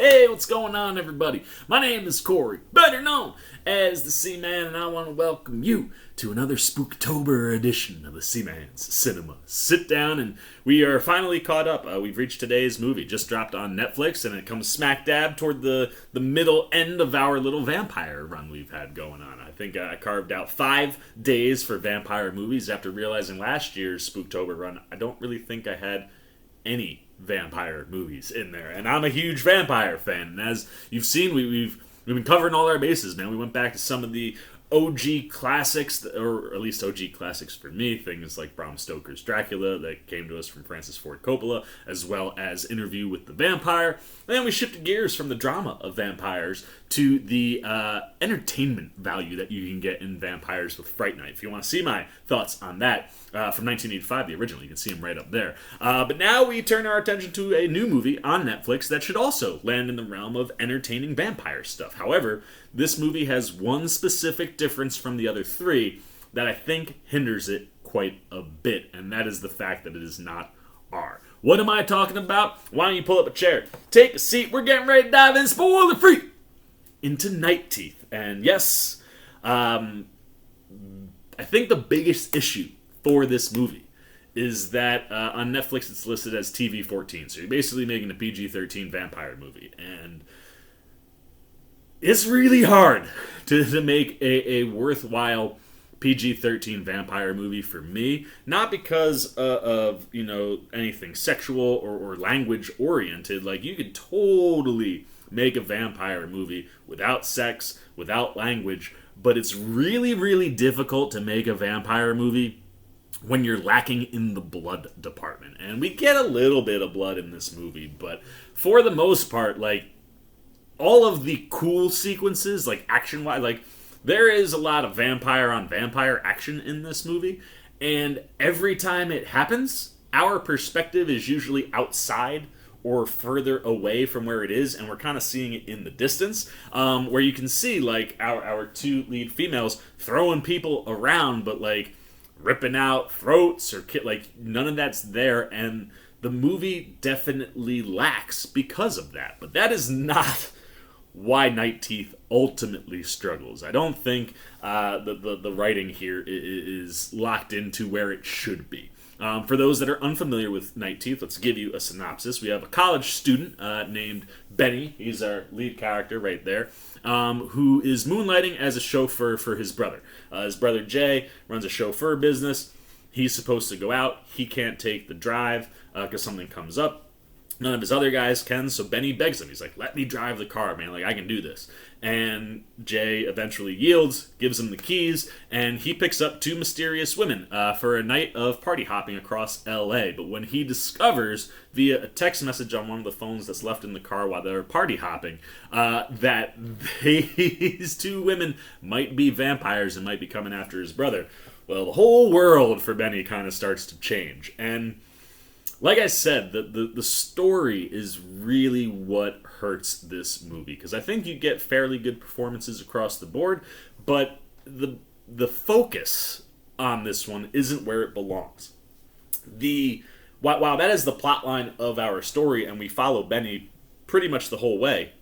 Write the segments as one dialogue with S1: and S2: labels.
S1: Hey, what's going on, everybody? My name is Corey, better known as the Seaman, and I want to welcome you to another Spooktober edition of the Seaman's Cinema Sit Down, and we are finally caught up. We've reached today's movie, just dropped on Netflix, and it comes smack dab toward the middle end of our little vampire run we've had going on. I think I carved out 5 days for vampire movies after realizing last year's Spooktober run, I don't really think I had any vampire movies in there, and I'm a huge vampire fan. And as you've seen, we've been covering all our bases, man. We went back to some of the OG classics, or at least OG classics for me, things like Bram Stoker's Dracula that came to us from Francis Ford Coppola, as well as Interview with the Vampire. And then we shifted gears from the drama of vampires to the entertainment value that you can get in Vampires with Fright Night. If you want to see my thoughts on that, from 1985, the original, you can see them right up there. But now we turn our attention to a new movie on Netflix that should also land in the realm of entertaining vampire stuff. However, this movie has one specific difference from the other 3 that I think hinders it quite a bit, and that is the fact that it is not R. What am I talking about? Why don't you pull up a chair, take a seat, we're getting ready to dive in, spoiler free, into Night Teeth. And yes, I think the biggest issue for this movie is that on Netflix it's listed as TV-14, so you're basically making a PG-13 vampire movie, and it's really hard to make a worthwhile PG-13 vampire movie for me. Not because of anything sexual or language oriented. Like, you could totally make a vampire movie without sex, without language, but it's really, really difficult to make a vampire movie when you're lacking in the blood department. And we get a little bit of blood in this movie, but for the most part, like, all of the cool sequences, like action-wise, like, there is a lot of vampire on vampire action in this movie, and every time it happens, our perspective is usually outside or further away from where it is, and we're kind of seeing it in the distance, where you can see, like, our 2 lead females throwing people around, but, like, ripping out throats or like, none of that's there, and the movie definitely lacks because of that. But that is not why Night Teeth ultimately struggles. I don't think the writing here is locked into where it should be. For those that are unfamiliar with Night Teeth, let's give you a synopsis. We have a college student named Benny. He's our lead character right there, who is moonlighting as a chauffeur for his brother. His brother Jay runs a chauffeur business. He's supposed to go out. He can't take the drive because something comes up. None of his other guys can, so Benny begs him. He's like, let me drive the car, man. Like, I can do this. And Jay eventually yields, gives him the keys, and he picks up 2 mysterious women for a night of party hopping across L.A. But when he discovers, via a text message on one of the phones that's left in the car while they're party hopping, that these 2 women might be vampires and might be coming after his brother, well, the whole world for Benny kind of starts to change. And like I said, the story is really what hurts this movie, because I think you get fairly good performances across the board, but the focus on this one isn't where it belongs. While that is the plot line of our story, and we follow Benny pretty much the whole way,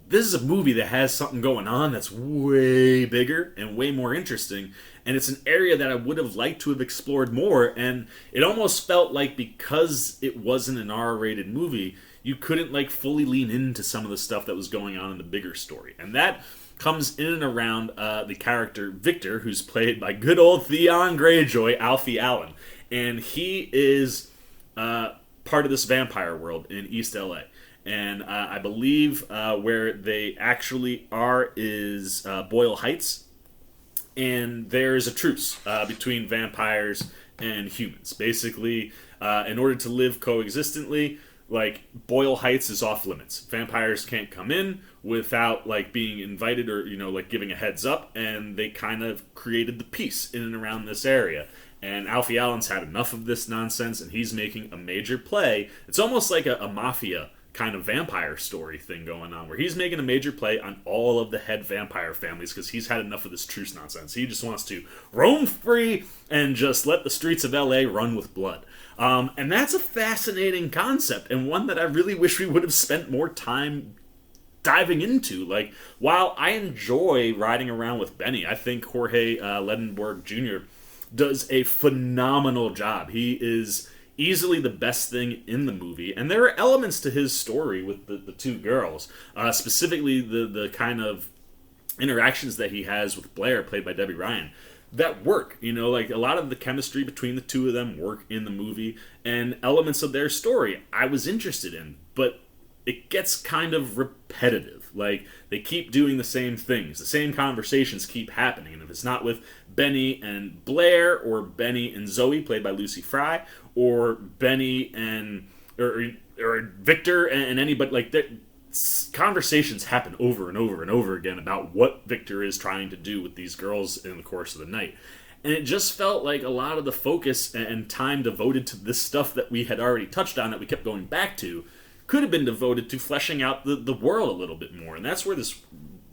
S1: this is a movie that has something going on that's way bigger and way more interesting, and it's an area that I would have liked to have explored more, and it almost felt like because it wasn't an R-rated movie, you couldn't like fully lean into some of the stuff that was going on in the bigger story. And that comes in and around the character Victor, who's played by good old Theon Greyjoy, Alfie Allen, and he is part of this vampire world in East LA. And I believe where they actually are is Boyle Heights. And there's a truce between vampires and humans. Basically, in order to live coexistently, like, Boyle Heights is off limits. Vampires can't come in without, like, being invited or, like, giving a heads up. And they kind of created the peace in and around this area. And Alfie Allen's had enough of this nonsense, and he's making a major play. It's almost like a mafia kind of vampire story thing going on, where he's making a major play on all of the head vampire families because he's had enough of this truce nonsense. He just wants to roam free and just let the streets of LA run with blood. And that's a fascinating concept, and one that I really wish we would have spent more time diving into. Like, while I enjoy riding around with Benny, I think Jorge Ledenberg Jr. does a phenomenal job. He is easily the best thing in the movie, and there are elements to his story with the two girls, specifically the kind of interactions that he has with Blair, played by Debbie Ryan, that work. Like, a lot of the chemistry between the two of them work in the movie, and elements of their story I was interested in, but it gets kind of repetitive. Like, they keep doing the same things. The same conversations keep happening. And if it's not with Benny and Blair, or Benny and Zoe, played by Lucy Fry, or Benny and or Victor and anybody, like, that, conversations happen over and over and over again about what Victor is trying to do with these girls in the course of the night. And it just felt like a lot of the focus and time devoted to this stuff that we had already touched on, that we kept going back to, could have been devoted to fleshing out the world a little bit more. And that's where this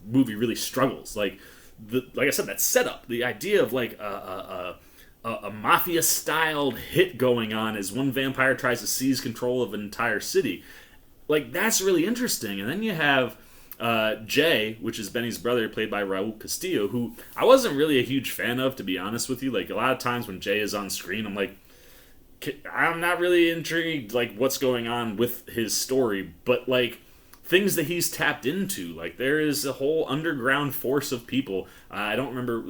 S1: movie really struggles. Like I said, that setup, the idea of like a mafia-styled hit going on as one vampire tries to seize control of an entire city. Like, that's really interesting. And then you have Jay, which is Benny's brother, played by Raul Castillo, who I wasn't really a huge fan of, to be honest with you. Like, a lot of times when Jay is on screen, I'm like, I'm not really intrigued, like, what's going on with his story, but, like, things that he's tapped into, like, there is a whole underground force of people. I don't remember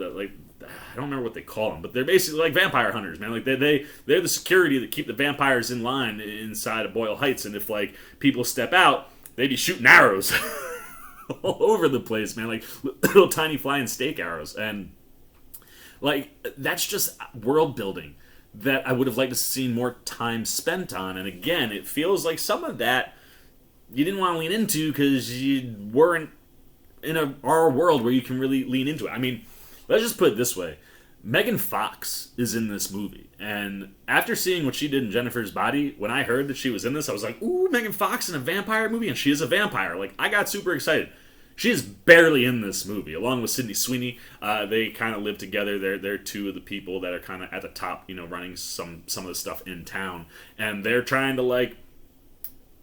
S1: what they call them, but they're basically like vampire hunters, man. Like, they're the security that keep the vampires in line inside of Boyle Heights, and if, like, people step out, they be shooting arrows all over the place, man, like little tiny flying stake arrows, and, like, that's just world building that I would have liked to see more time spent on. And again, it feels like some of that you didn't want to lean into because you weren't in our world where you can really lean into it. I mean, let's just put it this way. Megan Fox is in this movie, and after seeing what she did in Jennifer's Body, when I heard that she was in this, I was like, ooh, Megan Fox in a vampire movie, and she is a vampire. Like, I got super excited. She is barely in this movie, along with Sydney Sweeney. They kind of live together. They're two of the people that are kind of at the top, running some of the stuff in town. And they're trying to, like,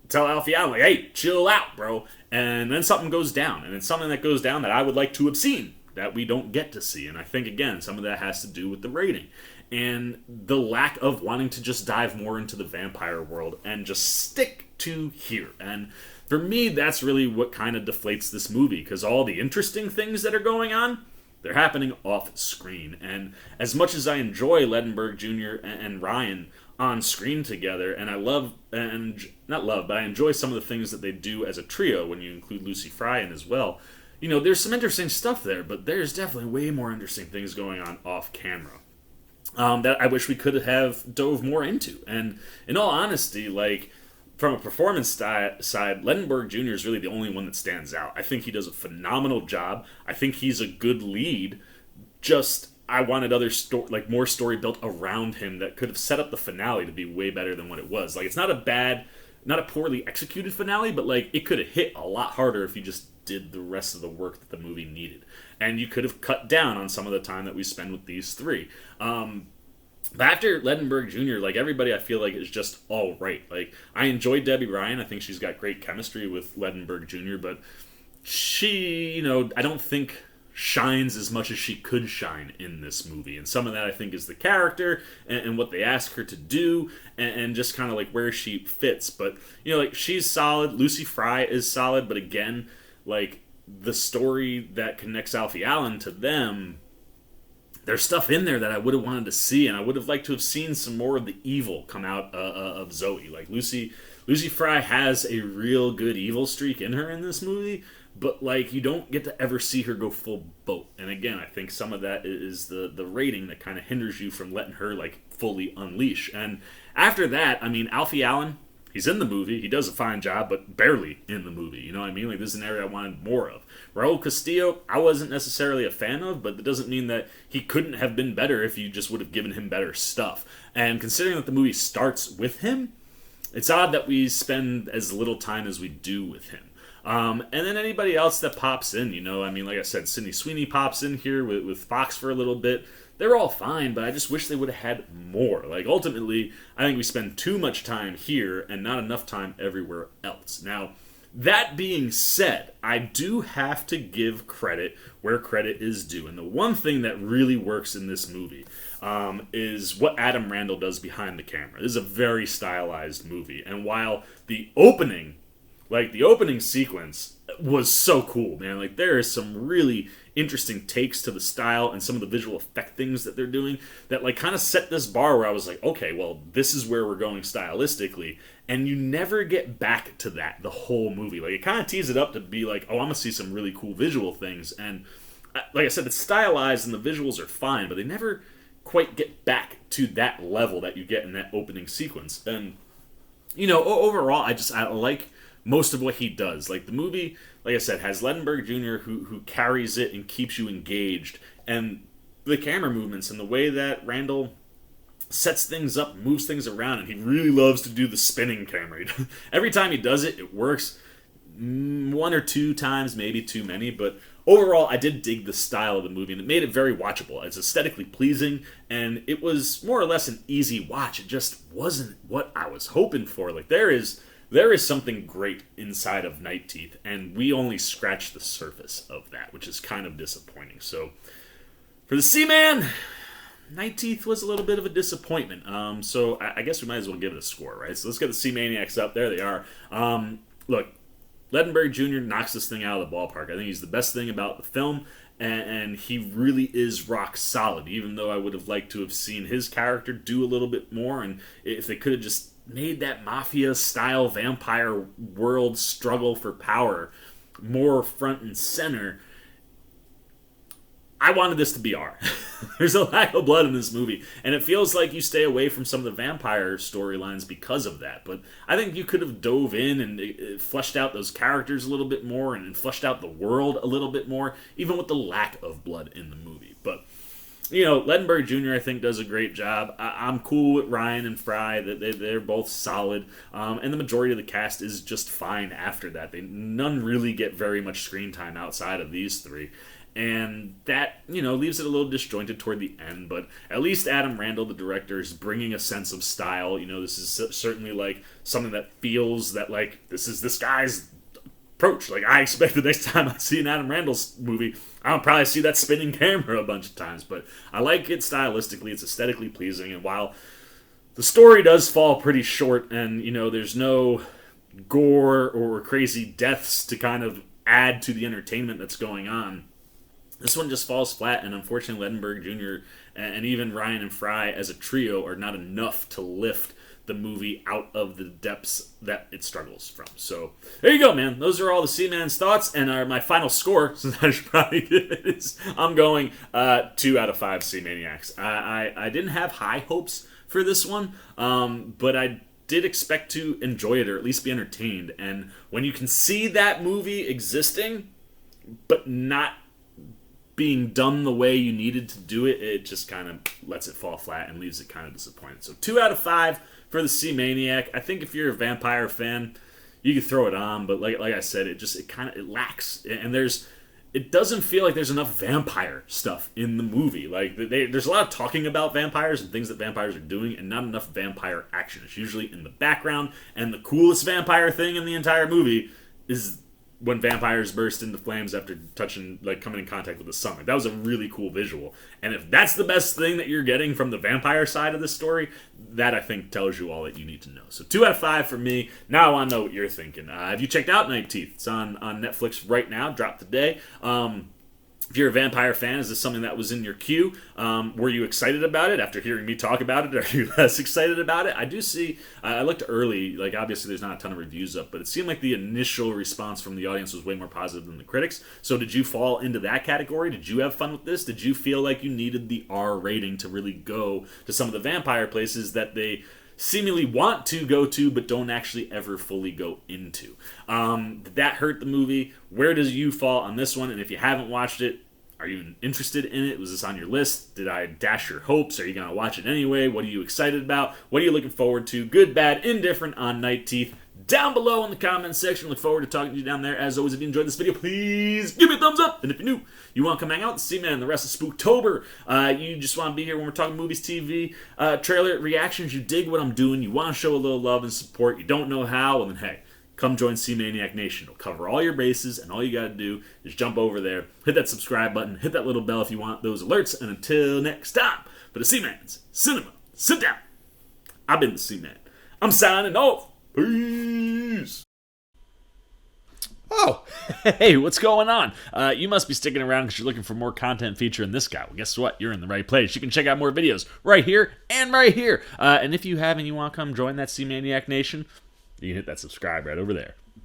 S1: tell Alfie Allen, like, hey, chill out, bro. And then something goes down. And it's something that goes down that I would like to have seen, that we don't get to see. And I think, again, some of that has to do with the rating. And the lack of wanting to just dive more into the vampire world and just stick to here. And for me, that's really what kind of deflates this movie, because all the interesting things that are going on, they're happening off screen. And as much as I enjoy Ledenberg Jr. and Ryan on screen together, and I enjoy some of the things that they do as a trio when you include Lucy Fry in as well, there's some interesting stuff there, but there's definitely way more interesting things going on off camera that I wish we could have dove more into. And in all honesty, like, from a performance side, Ledenberg Jr. is really the only one that stands out. I think he does a phenomenal job. I think he's a good lead. Just, I wanted more story built around him that could have set up the finale to be way better than what it was. Like, it's not a poorly executed finale, but, like, it could have hit a lot harder if you just did the rest of the work that the movie needed. And you could have cut down on some of the time that we spend with these three. But after Ledenberg Jr., like, everybody I feel like is just all right. Like, I enjoy Debbie Ryan. I think she's got great chemistry with Ledenberg Jr., but she, I don't think shines as much as she could shine in this movie. And some of that, I think, is the character and what they ask her to do and just kind of, like, where she fits. But, like, she's solid. Lucy Fry is solid. But again, like, the story that connects Alfie Allen to them, there's stuff in there that I would have wanted to see, and I would have liked to have seen some more of the evil come out of Zoe. Like, Lucy Fry has a real good evil streak in her in this movie, but, like, you don't get to ever see her go full boat. And again, I think some of that is the rating that kind of hinders you from letting her, like, fully unleash. And after that, I mean, Alfie Allen, he's in the movie. He does a fine job, but barely in the movie. You know what I mean? Like, this is an area I wanted more of. Raul Castillo, I wasn't necessarily a fan of, but that doesn't mean that he couldn't have been better if you just would have given him better stuff. And considering that the movie starts with him, it's odd that we spend as little time as we do with him. And then anybody else that pops in, I mean, like I said, Sydney Sweeney pops in here with Fox for a little bit. They're all fine, but I just wish they would have had more. Like, ultimately, I think we spend too much time here and not enough time everywhere else. Now, that being said, I do have to give credit where credit is due. And the one thing that really works in this movie is what Adam Randall does behind the camera. This is a very stylized movie. And while the opening sequence was so cool, man. Like, there is some really interesting takes to the style and some of the visual effect things that they're doing that, like, kind of set this bar where I was like, okay, well, this is where we're going stylistically. And you never get back to that the whole movie. Like, it kind of tees it up to be like, oh, I'm going to see some really cool visual things. And like I said, it's stylized and the visuals are fine, but they never quite get back to that level that you get in that opening sequence. And, overall, I like most of what he does. Like, the movie, like I said, has Ledenberg Jr. who carries it and keeps you engaged. And the camera movements and the way that Randall sets things up, moves things around, and he really loves to do the spinning camera. Every time he does it, it works. One or two times, maybe too many, but overall, I did dig the style of the movie, and it made it very watchable. It's aesthetically pleasing, and it was more or less an easy watch. It just wasn't what I was hoping for. Like, there is something great inside of Night Teeth, and we only scratched the surface of that, which is kind of disappointing. So, for the Seaman, Night Teeth was a little bit of a disappointment. So I guess we might as well give it a score, right? So let's get the Seamaniacs up. There they are. Look, Ledenberg Jr. knocks this thing out of the ballpark. I think he's the best thing about the film, and he really is rock solid, even though I would have liked to have seen his character do a little bit more, and if they could have just made that mafia-style vampire world struggle for power more front and center. I wanted this to be R. There's a lack of blood in this movie, and it feels like you stay away from some of the vampire storylines because of that. But I think you could have dove in and fleshed out those characters a little bit more and fleshed out the world a little bit more, even with the lack of blood in the movie. But, Ledenberg Jr., I think, does a great job. I'm cool with Ryan and Fry. They're both solid. And the majority of the cast is just fine after that. None really get very much screen time outside of these three. And that, leaves it a little disjointed toward the end. But at least Adam Randall, the director, is bringing a sense of style. This is certainly, like, something that feels that, like, this is this guy's approach. Like, I expect the next time I see an Adam Randall's movie, I'll probably see that spinning camera a bunch of times. But I like it stylistically. It's aesthetically pleasing. And while the story does fall pretty short and, there's no gore or crazy deaths to kind of add to the entertainment that's going on, this one just falls flat, and unfortunately Ledenberg Jr. and even Ryan and Fry as a trio are not enough to lift the movie out of the depths that it struggles from. So, there you go, man. Those are all the Seaman's thoughts, and my final score, since I should probably give it, is I'm going 2 out of 5 Seamaniacs. I didn't have high hopes for this one, but I did expect to enjoy it or at least be entertained. And when you can see that movie existing, but not being done the way you needed to do it, it just kind of lets it fall flat and leaves it kind of disappointed. So 2 out of 5 for the Seamaniac. I think if you're a vampire fan, you can throw it on, but like I said, it lacks, and it doesn't feel like there's enough vampire stuff in the movie. Like, there's a lot of talking about vampires and things that vampires are doing, and not enough vampire action. It's usually in the background, and the coolest vampire thing in the entire movie is when vampires burst into flames after coming in contact with the sun. Like, that was a really cool visual. And if that's the best thing that you're getting from the vampire side of the story, that, I think, tells you all that you need to know. So 2 out of 5 for me. Now I want to know what you're thinking. Have you checked out Night Teeth? It's on Netflix right now, dropped today. If you're a vampire fan, is this something that was in your queue? Were you excited about it after hearing me talk about it? Are you less excited about it? I do see, I looked early, like, obviously there's not a ton of reviews up, but it seemed like the initial response from the audience was way more positive than the critics. So did you fall into that category? Did you have fun with this? Did you feel like you needed the R rating to really go to some of the vampire places that they seemingly want to go to but don't actually ever fully go into? Did that hurt the movie? Where does you fall on this one? And if you haven't watched it, Are you interested in it? Was this on your list? Did I dash your hopes? Are you going to watch it anyway? What are you excited about? What are you looking forward to? Good, bad, indifferent on Night Teeth. Down below in the comments section. Look forward to talking to you down there. As always, if you enjoyed this video, please give me a thumbs up. And if you're new, you want to come hang out with the C-Man and the rest of Spooktober, you just want to be here when we're talking movies, TV, trailer reactions, you dig what I'm doing, you want to show a little love and support, you don't know how, well then hey, come join C-Maniac Nation. It'll cover all your bases, and all you got to do is jump over there, hit that subscribe button, hit that little bell if you want those alerts, and until next time, for the C-Man's Cinema, sit down. I've been the C-Man. I'm signing off. Peace. Oh, hey, what's going on? You must be sticking around because you're looking for more content featuring this guy. Well, guess what? You're in the right place. You can check out more videos right here and right here. And if you have and you want to come join that C-Maniac Nation, you can hit that subscribe right over there.